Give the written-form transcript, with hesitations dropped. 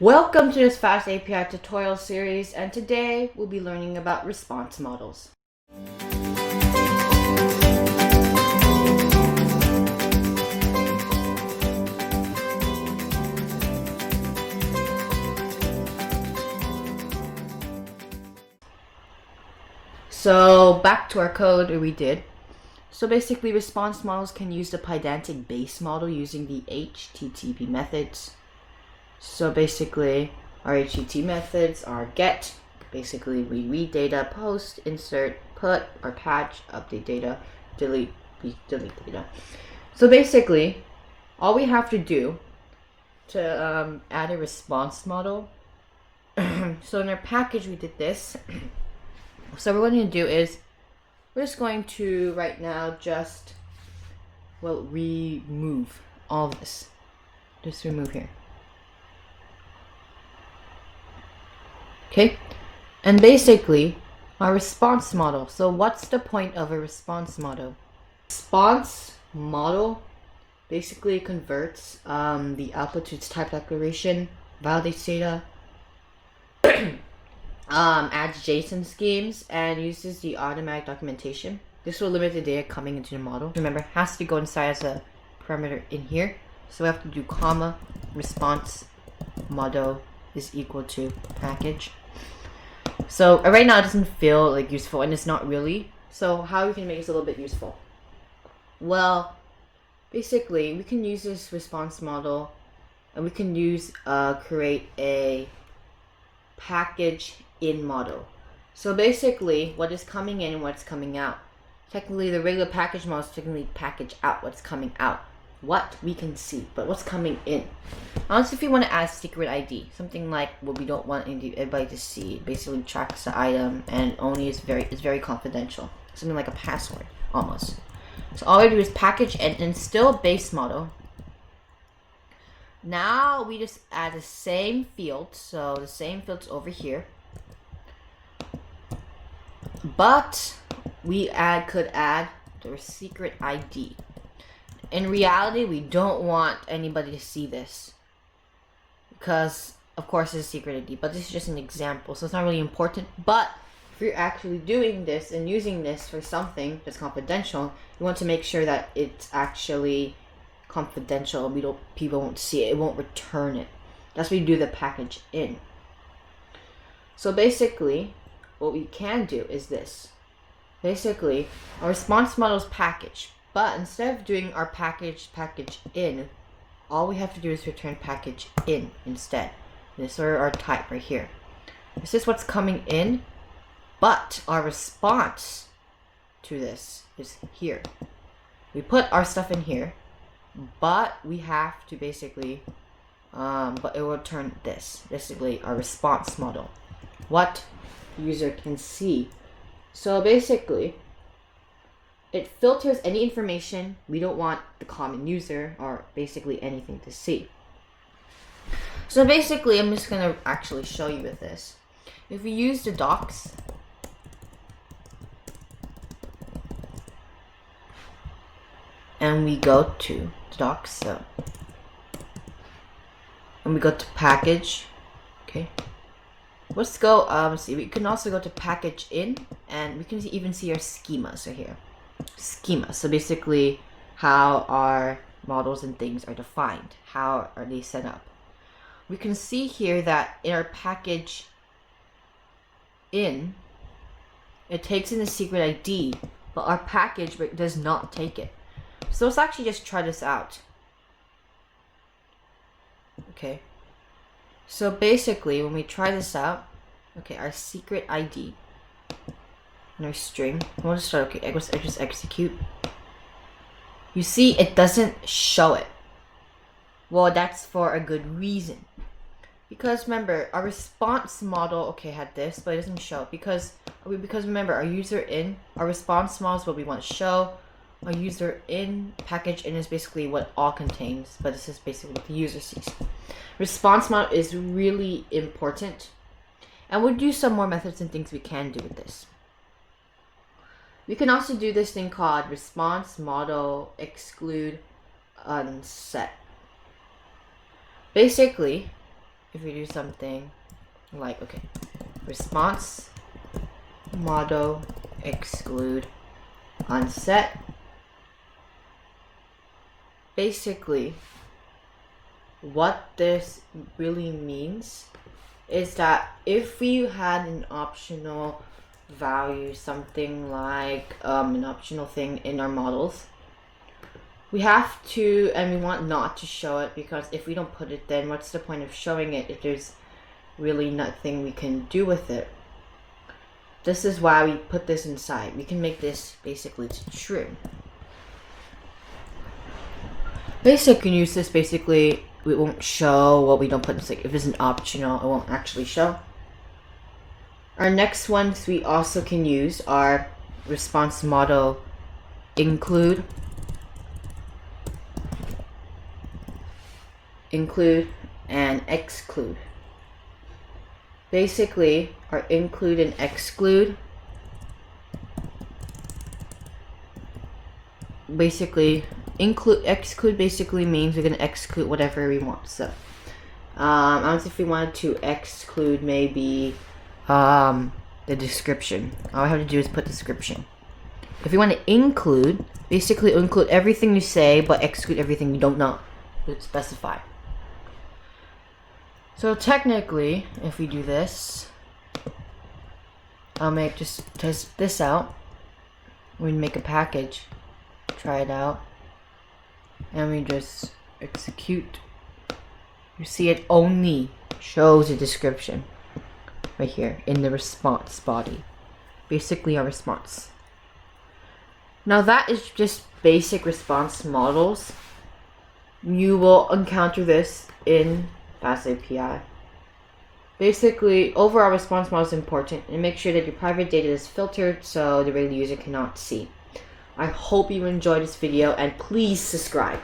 Welcome to this FastAPI tutorial series, and today we'll be learning about response models. So back to our code that we did. So basically, response models can use the Pydantic base model using the HTTP methods. So basically, our HTTP methods are get. Basically, we read data, post, insert, put, or patch, update data, delete, we delete data. So basically, all we have to do to add a response model. So in our package, we did this. So what we're going to do is we're just going to right now just remove all of this. Just remove here. Okay, and basically our response model. So what's the point of a response model? Response model basically converts the output to its type declaration, validates data, adds JSON schemes, and uses the automatic documentation. This will limit the data coming into the model. Remember, it has to go inside as a parameter in here. So we have to do comma response model is equal to package. So right now it doesn't feel like useful, and it's not really. So how we can make this a little bit useful? Well, basically we can use this response model, and we can use create a package in model. So basically, what is coming in and what's coming out. Technically, the regular package model is technically package out what's coming out. What we can see, but what's coming in. Honestly, if you want to add secret ID, something like what we don't want everybody to see, it basically tracks the item and only is very confidential. Something like a password, almost. So all we do is package and still base model. Now we just add the same field, so the same fields over here. But we could add the secret ID. In reality, we don't want anybody to see this because, of course, it's a secret ID, but this is just an example, so it's not really important. But if you're actually doing this and using this for something that's confidential, you want to make sure that it's actually confidential. People won't see it. It won't return it. That's why you do the package in. So basically, what we can do is this. Basically, our response model is package. But instead of doing our package in, all we have to do is return package in instead. This is our type right here. This is what's coming in, but our response to this is here. We put our stuff in here, but we have to basically, but it will return this. Basically, our response model. What the user can see. So basically, it filters any information we don't want the common user or basically anything to see. So basically, I'm just going to actually show you with this. If we use the docs, and we go to the docs, so, and we go to package, okay. Let's go, see, we can also go to package in, and we can even see our schemas right here. Schema. So basically how our models and things are defined. How are they set up? We can see here that in our package in, it takes in the secret ID, but our package does not take it. So let's actually just try this out. Okay. So basically when we try this out, okay, our secret ID and our string, we'll just start, okay, I just execute. You see, it doesn't show it. Well, that's for a good reason. Because remember, our response model, okay, had this, but it doesn't show because remember, our user in, our response model is what we want to show. Our user in, package in is basically what all contains, but this is basically what the user sees. Response model is really important. And we'll do some more methods and things we can do with this. We can also do this thing called response model exclude unset. Basically, if we do something like, okay, response model exclude unset, basically what this really means is that if we had an optional value, something like an optional thing in our models, we have to, and we want not to show it, because if we don't put it, then what's the point of showing it if there's really nothing we can do with it? This is why we put this inside. We can make this basically to true. Basically, you can use this basically, it won't show what we don't put in. Like if it's an optional, it won't actually show. Our next ones we also can use are response model include and exclude. Basically, our include and exclude exclude basically means we're going to exclude whatever we want. So if we wanted to exclude maybe the description, all I have to do is put description. If you want to include, basically include everything you say but exclude everything you don't know. It's specify. So technically, if we do this, I'll just test this out. We make a package, try it out, and we just execute. You see it only shows a description right here in the response body. Basically our response. Now that is just basic response models. You will encounter this in FastAPI. Basically, overall response model is important, and make sure that your private data is filtered so the regular user cannot see. I hope you enjoyed this video, and please subscribe.